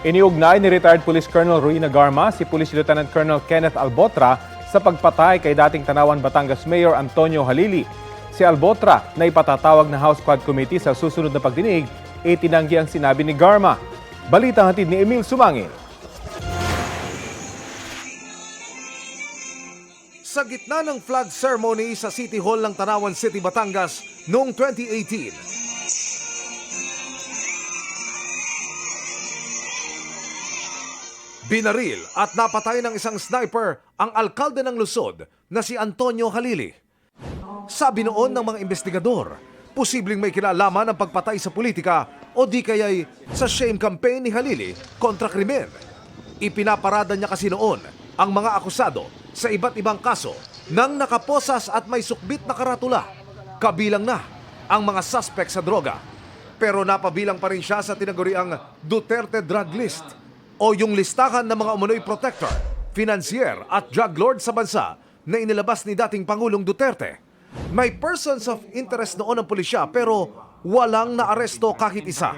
Iniugnay ni retired Police Colonel Ruina Garma si Police Lieutenant Colonel Kenneth Albotra sa pagpatay kay dating Tanawan Batangas Mayor Antonio Halili. Si Albotra na ipatatawag na House Quad Committee sa susunod na pagdinig, itinanggi ang sinabi ni Garma. Balita hatid ni Emil Sumangil. Sa gitna ng flag ceremony sa City Hall ng Tanawan City, Batangas noong 2018, binaril at napatay ng isang sniper ang alkalde ng lungsod na si Antonio Halili. Sabi noon ng mga investigador, posibleng may kinalaman ang pagpatay sa politika o di kaya'y sa shame campaign ni Halili kontra krimen. Ipinaparada niya kasi noon ang mga akusado sa iba't ibang kaso nang nakaposas at may sukbit na karatula. Kabilang na ang mga suspect sa droga. Pero napabilang pa rin siya sa tinaguriang Duterte Drug List o yung listahan ng mga umunoy protector, financier at drug lord sa bansa na inilabas ni dating Pangulong Duterte. May persons of interest noon ang pulisya pero walang naaresto kahit isa.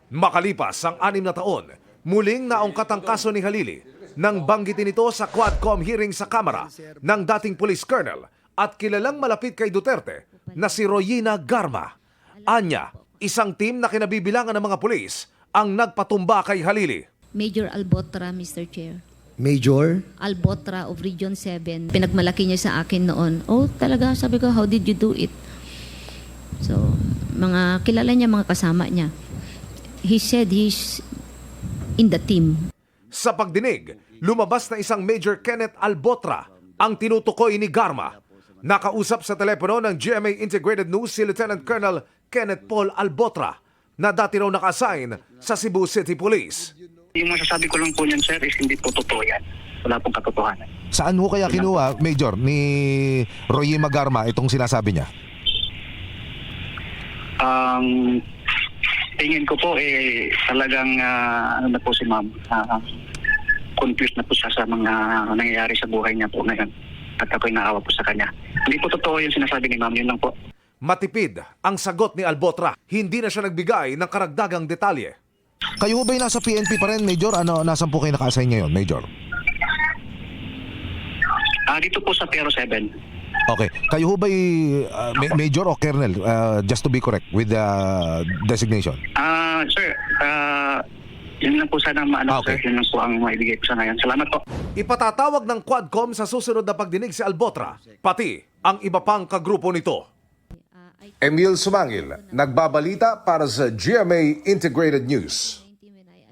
Makalipas ang 6 na taon, muling naungkat ang kaso ni Halili nang banggitin ito sa Quadcom hearing sa Kamara ng dating police colonel at kilalang malapit kay Duterte na si Ruina Garma. Anya, isang team na kinabibilangan ng mga pulis ang nagpatumba kay Halili. Major Albotra, Mr. Chair. Major? Albotra of Region 7. Pinagmalaki niya sa akin noon. Oh, talaga, sabi ko, how did you do it? So, mga kilala niya, mga kasama niya. He said he's in the team. Sa pagdinig, lumabas na isang Major Kenneth Albotra ang tinutukoy ni Garma. Nakausap sa telepono ng GMA Integrated News si Lieutenant Colonel Kenneth Paul Albotra na dati raw naka-assign sa Cebu City Police. Yung masasabi ko lang po niyan, sir, is hindi po totoo yan. Wala pong katotohanan. Saan ho kaya kinuha, Major, ni Ruina Garma itong sinasabi niya? Tingin ko po, talagang, ano na po si ma'am, confused na po siya sa mga nangyayari sa buhay niya po ngayon. At ako'y naawa po sa kanya. Hindi po totoo yung sinasabi ni ma'am, yun lang po. Matipid ang sagot ni Albotra. Hindi na siya nagbigay ng karagdagang detalye. Kayo ba'y nasa PNP pa rin, Major? Nasaan po kayo naka-assign ngayon, Major? Dito po sa Pero 7. Okay. Kayo ba'y Major o Colonel? Just to be correct with the designation. Sir, yun lang po sana maano, Okay. sir. Yun lang po ang maibigay ko sa ngayon. Salamat po. Ipatatawag ng Quadcom sa susunod na pagdinig si Albotra, pati ang iba pang kagrupo nito. Emil Sumangil, nagbabalita para sa GMA Integrated News.